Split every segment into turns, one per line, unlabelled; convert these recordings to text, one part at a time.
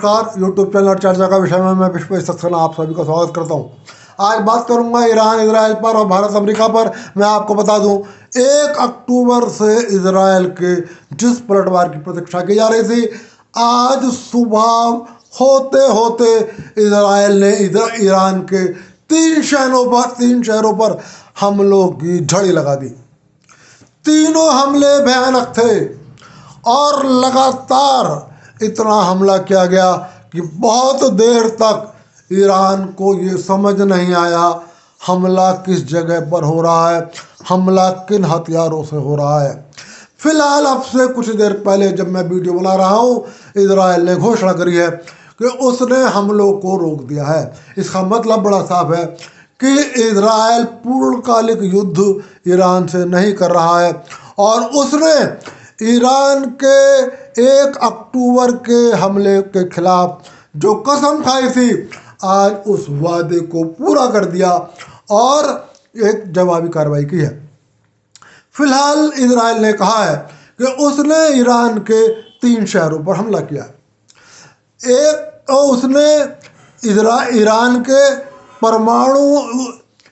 नमस्कार, YouTube channel चर्चा का विषय में मैं विश्व सक्सेना आप सभी का स्वागत करता हूं। आज बात करूंगा ईरान इसराइल पर और भारत अमेरिका पर। मैं आपको बता दूं, 1 अक्टूबर से इसराइल के जिस पलटवार की प्रतीक्षा की जा रही थी, आज सुबह होते होते इसराइल ने ईरान के 3 शहरों पर हमलों की झड़ी लगा दी। तीनों हमले भयानक थे और लगातार इतना हमला किया गया कि बहुत देर तक ईरान को ये समझ नहीं आया हमला किस जगह पर हो रहा है, हमला किन हथियारों से हो रहा है। फिलहाल अब से कुछ देर पहले जब मैं वीडियो बना रहा हूँ, इसराइल ने घोषणा करी है कि उसने हमलों को रोक दिया है। इसका मतलब बड़ा साफ है कि इसराइल पूर्णकालिक युद्ध ईरान से नहीं कर रहा है और उसने ईरान के 1 अक्टूबर के हमले के खिलाफ जो कसम खाई थी, आज उस वादे को पूरा कर दिया और एक जवाबी कार्रवाई की है। फिलहाल इसराइल ने कहा है कि उसने ईरान के 3 शहरों पर हमला किया। एक तो उसने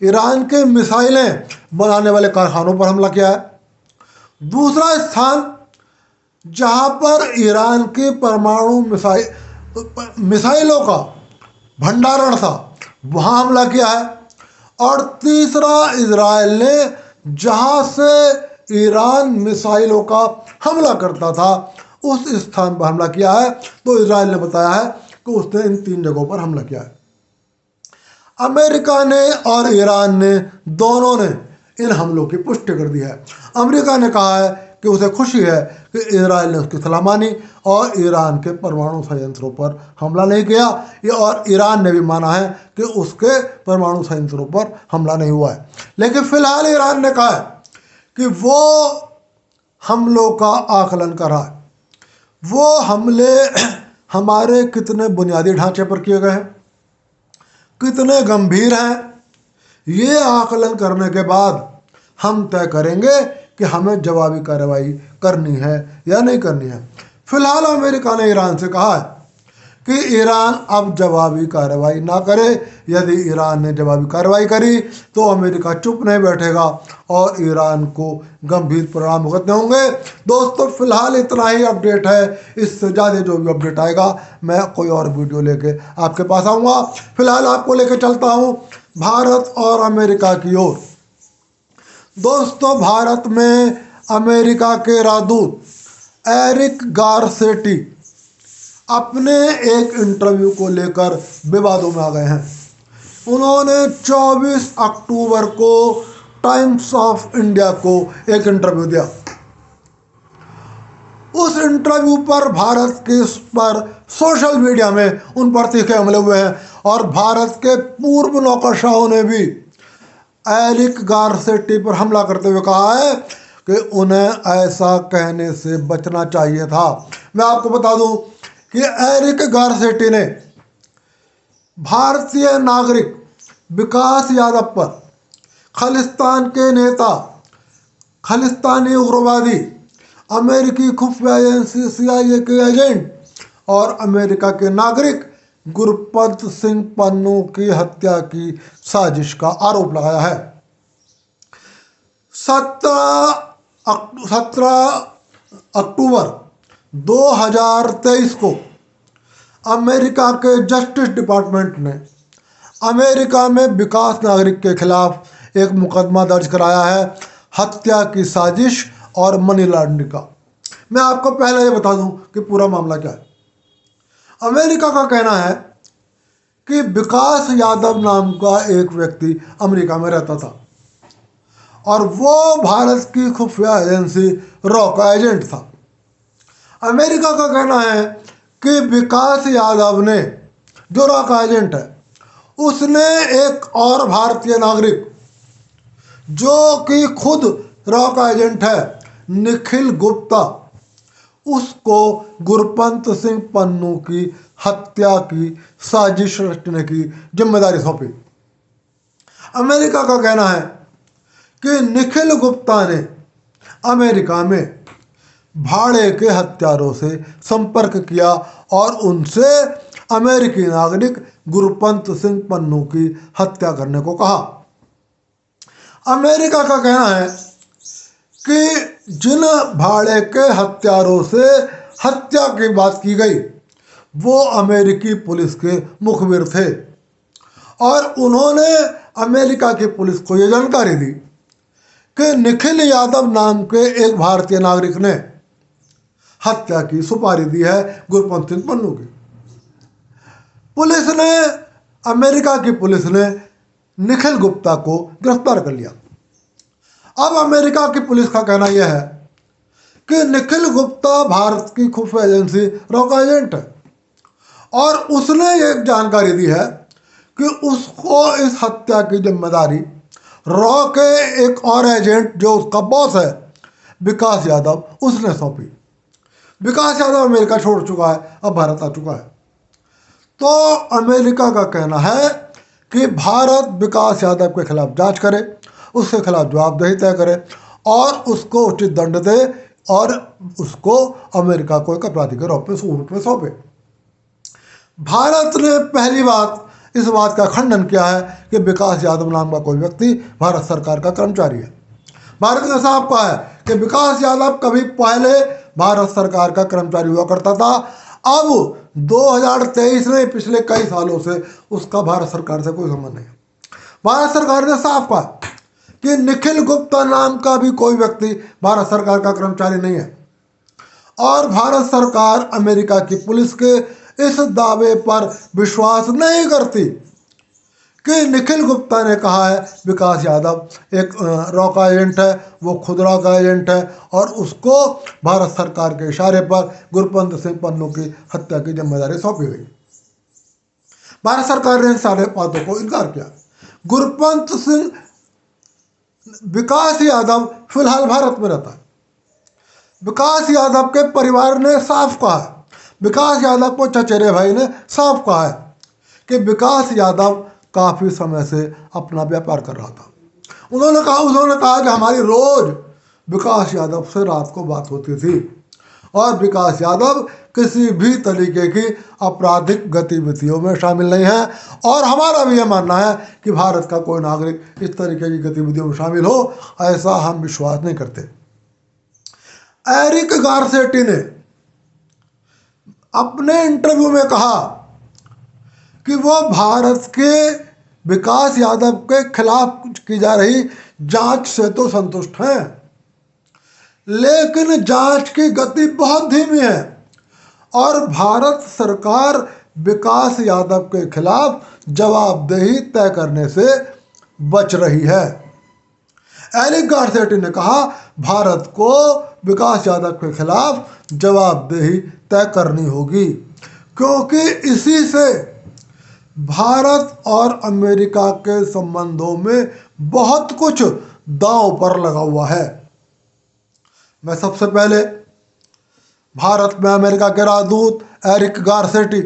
ईरान के मिसाइलें बनाने वाले कारखानों पर हमला किया है। दूसरा स्थान जहां पर ईरान के परमाणु मिसाइलों का भंडारण था, वहां हमला किया है। और तीसरा, इसराइल ने जहां से ईरान मिसाइलों का हमला करता था, उस स्थान पर हमला किया है। तो इसराइल ने बताया है कि उसने इन 3 जगहों पर हमला किया है। अमेरिका ने और ईरान ने दोनों ने इन हमलों की पुष्टि कर दी है। अमेरिका ने कहा है कि उसे खुशी है कि इसराइल ने उसकी सलाह मानी और ईरान के परमाणु संयंत्रों पर हमला नहीं किया, और ईरान ने भी माना है कि उसके परमाणु संयंत्रों पर हमला नहीं हुआ है। लेकिन फिलहाल ईरान ने कहा है कि वो हमलों का आकलन कर रहा है। वो हमले हमारे कितने बुनियादी ढांचे पर किए गए हैं, कितने गंभीर हैं, ये आकलन करने के बाद हम तय करेंगे कि हमें जवाबी कार्रवाई करनी है या नहीं करनी है। फिलहाल अमेरिका ने ईरान से कहा है कि ईरान अब जवाबी कार्रवाई ना करे। यदि ईरान ने जवाबी कार्रवाई करी तो अमेरिका चुप नहीं बैठेगा और ईरान को गंभीर परिणाम भुगतने होंगे। दोस्तों, फिलहाल इतना ही अपडेट है। इससे ज़्यादा जो भी अपडेट आएगा मैं कोई और वीडियो लेके आपके पास आऊँगा। फिलहाल आपको लेके चलता हूँ भारत और अमेरिका की ओर। दोस्तों, भारत में अमेरिका के राजदूत एरिक गारसेटी अपने एक इंटरव्यू को लेकर विवादों में आ गए हैं। उन्होंने 24 अक्टूबर को टाइम्स ऑफ इंडिया को एक इंटरव्यू दिया। उस इंटरव्यू पर भारत के पर सोशल मीडिया में उन पर तीखे हमले हुए हैं और भारत के पूर्व नौकरशाहों ने भी एरिक गारसेटी पर हमला करते हुए कहा है कि उन्हें ऐसा कहने से बचना चाहिए था। मैं आपको बता दूं कि एरिक गारसेटी ने भारतीय नागरिक विकास यादव पर, खालिस्तान के नेता, खालिस्तानी उग्रवादी, अमेरिकी खुफिया एजेंसी CIA के एजेंट और अमेरिका के नागरिक गुरपंत सिंह पन्नू की हत्या की साजिश का आरोप लगाया है। 17 अक्टूबर 2023 को अमेरिका के जस्टिस डिपार्टमेंट ने अमेरिका में विकास नागरिक के खिलाफ एक मुकदमा दर्ज कराया है, हत्या की साजिश और मनी लॉन्ड्रिंग का। मैं आपको पहले ये बता दूं कि पूरा मामला क्या है। अमेरिका का कहना है कि विकास यादव नाम का एक व्यक्ति अमेरिका में रहता था और वो भारत की खुफिया एजेंसी रॉ का एजेंट था। अमेरिका का कहना है कि विकास यादव ने, जो रॉ का एजेंट है, उसने एक और भारतीय नागरिक जो कि खुद रॉ का एजेंट है, निखिल गुप्ता, उसको गुरपंत सिंह पन्नू की हत्या की साजिश रचने की जिम्मेदारी सौंपी। अमेरिका का कहना है कि निखिल गुप्ता ने अमेरिका में भाड़े के हत्यारों से संपर्क किया और उनसे अमेरिकी नागरिक गुरपंत सिंह पन्नू की हत्या करने को कहा। अमेरिका का कहना है कि जिन भाड़े के हत्यारों से हत्या की बात की गई वो अमेरिकी पुलिस के मुखबिर थे और उन्होंने अमेरिका की पुलिस को ये जानकारी दी कि निखिल यादव नाम के एक भारतीय नागरिक ने हत्या की सुपारी दी है गुरपंत सिंह पन्नू की। पुलिस ने, अमेरिका की पुलिस ने निखिल गुप्ता को गिरफ्तार कर लिया। अब अमेरिका की पुलिस का कहना यह है कि निखिल गुप्ता भारत की खुफिया एजेंसी रॉ का एजेंट है और उसने ये जानकारी दी है कि उसको इस हत्या की जिम्मेदारी रॉ के एक और एजेंट जो उसका बॉस है विकास यादव, उसने सौंपी। विकास यादव अमेरिका छोड़ चुका है, अब भारत आ चुका है। तो अमेरिका का कहना है कि भारत विकास यादव के खिलाफ जांच करे, उसके खिलाफ जवाबदेही तय करे और उसको उचित दंड दे और उसको अमेरिका को एक अपराधी के रूप में सौंपे। भारत ने पहली बात इस बात का खंडन किया है कि विकास यादव नाम का कोई व्यक्ति भारत सरकार का कर्मचारी है। भारत ने साफ कहा है कि विकास यादव कभी पहले भारत सरकार का कर्मचारी हुआ करता था, अब 2023 में पिछले कई सालों से उसका भारत सरकार से कोई संबंध नहीं है। भारत सरकार ने साफ कहा कि निखिल गुप्ता नाम का भी कोई व्यक्ति भारत सरकार का कर्मचारी नहीं है और भारत सरकार अमेरिका की पुलिस के इस दावे पर विश्वास नहीं करती कि निखिल गुप्ता ने कहा है विकास यादव एक रॉ का एजेंट है, वो खुद रॉ का एजेंट है और उसको भारत सरकार के इशारे पर गुरपंत सिंह पन्नू की हत्या की जिम्मेदारी सौंपी गई। भारत सरकार ने इन सारे बातों को इनकार किया। गुरपंत सिंह, विकास यादव फिलहाल भारत में रहता है। विकास यादव के परिवार ने साफ कहा है, विकास यादव को चचेरे भाई ने साफ कहा है कि विकास यादव काफ़ी समय से अपना व्यापार कर रहा था। उन्होंने कहा कि हमारी रोज़ विकास यादव से रात को बात होती थी और विकास यादव किसी भी तरीके की आपराधिक गतिविधियों में शामिल नहीं है और हमारा भी यह मानना है कि भारत का कोई नागरिक इस तरीके की गतिविधियों में शामिल हो, ऐसा हम विश्वास नहीं करते। एरिक गारसेटी ने अपने इंटरव्यू में कहा कि वो भारत के विकास यादव के खिलाफ की जा रही जांच से तो संतुष्ट हैं, लेकिन जांच की गति बहुत धीमी है और भारत सरकार विकास यादव के खिलाफ जवाबदेही तय करने से बच रही है। एरिक गारसेटी ने कहा भारत को विकास यादव के खिलाफ जवाबदेही तय करनी होगी क्योंकि इसी से भारत और अमेरिका के संबंधों में बहुत कुछ दांव पर लगा हुआ है। मैं सबसे पहले भारत में अमेरिका के राजदूत एरिक गारसेटी,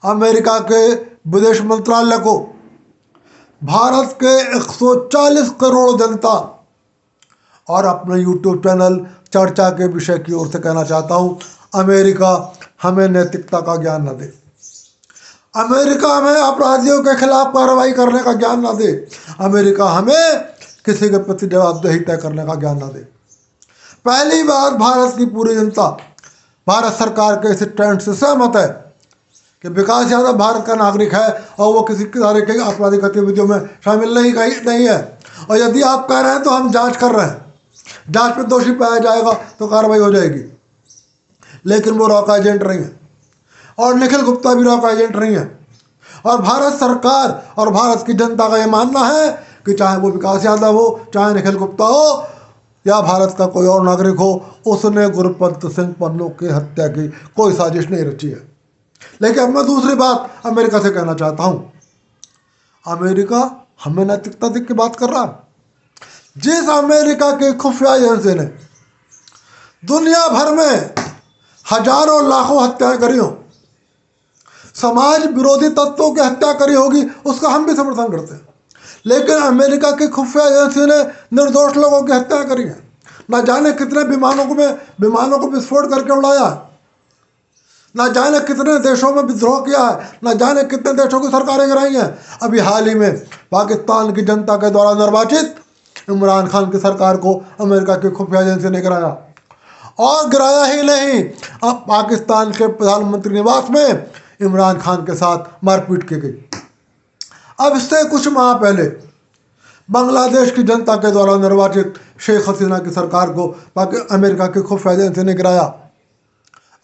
अमेरिका के विदेश मंत्रालय को, भारत के 140 करोड़ जनता और अपने यूट्यूब चैनल चर्चा के विषय की ओर से कहना चाहता हूँ, अमेरिका हमें नैतिकता का ज्ञान न दे, अमेरिका हमें अपराधियों के खिलाफ कार्रवाई करने का ज्ञान न दे, अमेरिका हमें किसी के प्रति जवाबदेही तय करने का ज्ञान न दे। पहली बात, भारत की पूरी जनता भारत सरकार के इस स्टैंड से सहमत है कि विकास यादव भारत का नागरिक है और वो किसी तरह के आपराधिक गतिविधियों में शामिल नहीं है। और यदि आप कह रहे हैं तो हम जांच कर रहे हैं, जांच में दोषी पाया जाएगा तो कार्रवाई हो जाएगी, लेकिन वो रॉ का एजेंट नहीं है और निखिल गुप्ता भी रॉ का एजेंट नहीं है। और भारत सरकार और भारत की जनता का ये मानना है कि चाहे वो विकास यादव हो, चाहे निखिल गुप्ता हो या भारत का कोई और नागरिक हो, उसने गुरपंत सिंह पन्नू की हत्या की कोई साजिश नहीं रची है। लेकिन अब मैं दूसरी बात अमेरिका से कहना चाहता हूँ, अमेरिका हमें नैतिकता देख के बात कर रहा है। जिस अमेरिका के खुफिया एजेंसी ने दुनिया भर में हजारों लाखों हत्याएं करी हो, समाज विरोधी तत्वों की हत्या करी होगी, उसका हम भी समर्थन करते हैं, लेकिन अमेरिका की खुफिया एजेंसी ने निर्दोष लोगों की हत्या करी है, ना जाने कितने विमानों को विस्फोट करके उड़ाया, ना जाने कितने देशों में विद्रोह किया है, ना जाने कितने देशों की सरकारें गिराई हैं। अभी हाल ही में पाकिस्तान की जनता के द्वारा निर्वाचित इमरान खान की सरकार को अमेरिका की खुफिया एजेंसी ने गिराया, और गिराया ही नहीं, अब पाकिस्तान के प्रधानमंत्री निवास में इमरान खान के साथ मारपीट की गई। अब इससे कुछ माह पहले बांग्लादेश की जनता के द्वारा निर्वाचित शेख हसीना की सरकार को अमेरिका की खुफिया एजेंसी ने गिराया।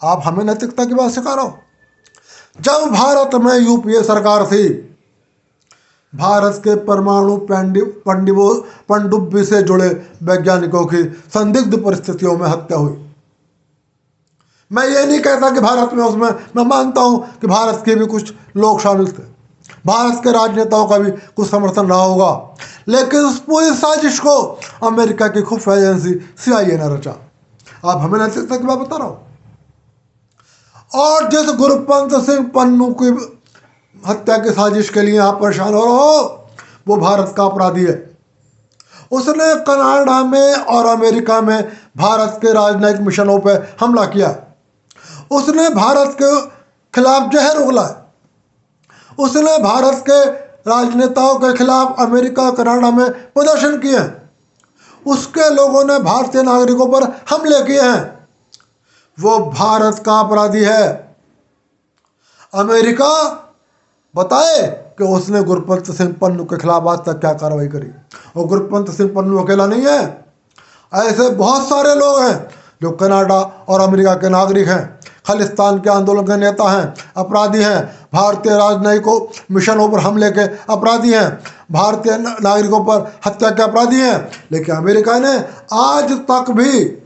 आप हमें नैतिकता की बात सिखा रहे हो। जब भारत में यूपीए सरकार थी, भारत के परमाणु पनडुब्बी से जुड़े वैज्ञानिकों की संदिग्ध परिस्थितियों में हत्या हुई। मैं ये नहीं कहता कि भारत में उसमें, मैं मानता हूं कि भारत के भी कुछ लोग शामिल थे, भारत के राजनेताओं का भी कुछ समर्थन रहा होगा, लेकिन उस पूरी साजिश को अमेरिका की खुफिया एजेंसी CIA ने रचा। आप हमें नैतिकता की बात बता रहा हूं। और जिस गुरपंत सिंह पन्नू की हत्या की साजिश के लिए आप परेशान हो रहे हो, वो भारत का अपराधी है। उसने कनाडा में और अमेरिका में भारत के राजनयिक मिशनों पर हमला किया, उसने भारत के खिलाफ जहर उगला, उसने भारत के राजनेताओं के खिलाफ अमेरिका कनाडा में प्रदर्शन किए हैं, उसके लोगों ने भारतीय नागरिकों पर हमले किए हैं। वो भारत का अपराधी है। अमेरिका बताए कि उसने गुरपंत सिंह पन्नू के खिलाफ आज तक क्या कार्रवाई करी। और गुरपंत सिंह पन्नू अकेला नहीं है, ऐसे बहुत सारे लोग हैं जो कनाडा और अमेरिका के नागरिक हैं, खालिस्तान के आंदोलन के नेता हैं, अपराधी हैं, भारतीय राजनयिकों मिशनों पर हमले के अपराधी हैं, भारतीय नागरिकों पर हत्या के अपराधी हैं। लेकिन अमेरिका ने आज तक भी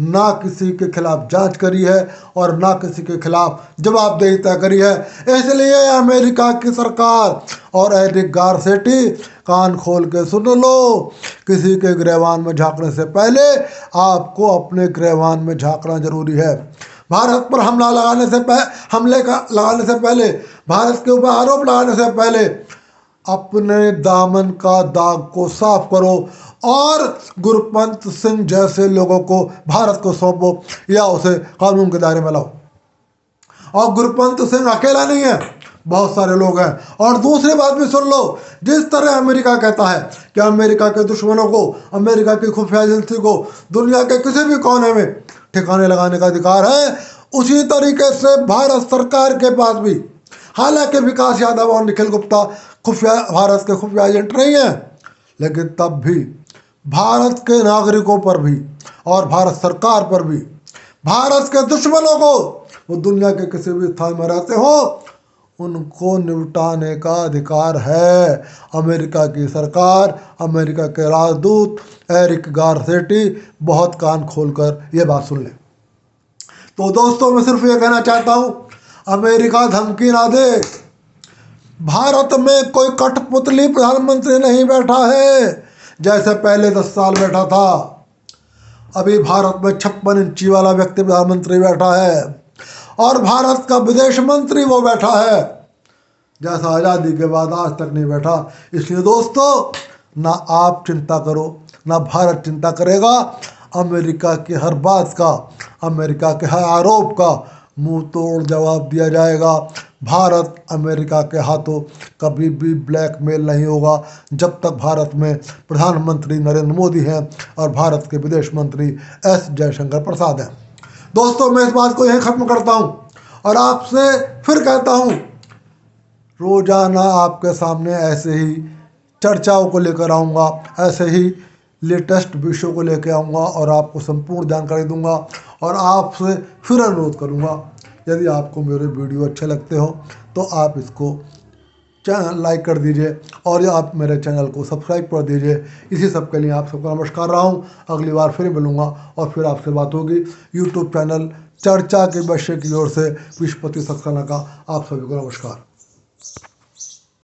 ना किसी के खिलाफ जांच करी है और ना किसी के खिलाफ जवाबदेही तय करी है। इसलिए अमेरिका की सरकार और एरिक गारसेटी, कान खोल के सुन लो, किसी के गृहवान में झांकने से पहले आपको अपने गृहवान में झांकना जरूरी है। भारत पर लगाने से पहले, भारत के ऊपर आरोप लगाने से पहले अपने दामन का दाग को साफ करो और गुरपंत सिंह जैसे लोगों को भारत को सौंपो या उसे कानून के दायरे में लाओ। और गुरपंत सिंह अकेला नहीं है, बहुत सारे लोग हैं। और दूसरी बात भी सुन लो, जिस तरह अमेरिका कहता है कि अमेरिका के दुश्मनों को, अमेरिका की खुफिया एजेंसी को दुनिया के किसी भी कोने में ठिकाने लगाने का अधिकार है, उसी तरीके से भारत सरकार के पास भी, हालांकि विकास यादव और निखिल गुप्ता भारत के खुफिया एजेंट नहीं है, लेकिन तब भी भारत के नागरिकों पर भी और भारत सरकार पर भी, भारत के दुश्मनों को, वो दुनिया के किसी भी स्थान में रहते हो, उनको निपटाने का अधिकार है। अमेरिका की सरकार, अमेरिका के राजदूत एरिक गारसेटी बहुत कान खोलकर ये बात सुन ले। तो दोस्तों, मैं सिर्फ ये कहना चाहता हूँ, अमेरिका धमकी ना दे। भारत में कोई कठपुतली प्रधानमंत्री नहीं बैठा है जैसे पहले 10 साल बैठा था। अभी भारत में 56 इंची वाला व्यक्ति प्रधानमंत्री बैठा है और भारत का विदेश मंत्री वो बैठा है जैसा आज़ादी के बाद आज तक नहीं बैठा। इसलिए दोस्तों, ना आप चिंता करो, ना भारत चिंता करेगा। अमेरिका की हर बात का, अमेरिका के हर आरोप का मुंह तोड़ जवाब दिया जाएगा। भारत अमेरिका के हाथों कभी भी ब्लैकमेल नहीं होगा जब तक भारत में प्रधानमंत्री नरेंद्र मोदी हैं और भारत के विदेश मंत्री एस जयशंकर प्रसाद हैं। दोस्तों, मैं इस बात को यहीं ख़त्म करता हूं और आपसे फिर कहता हूं, रोज़ाना आपके सामने ऐसे ही चर्चाओं को लेकर आऊँगा, ऐसे ही लेटेस्ट विषयों को लेकर आऊँगा और आपको संपूर्ण जानकारी दूंगा। और आपसे फिर अनुरोध करूँगा, यदि आपको मेरे वीडियो अच्छे लगते हो तो आप इसको चैनल लाइक कर दीजिए और आप मेरे चैनल को सब्सक्राइब कर दीजिए। इसी सब के लिए आप सबको नमस्कार रहा हूँ। अगली बार फिर मिलूँगा और फिर आपसे बात होगी। यूट्यूब चैनल चर्चा के विषय की ओर से विश्वपति सक्सेना का आप सभी को नमस्कार।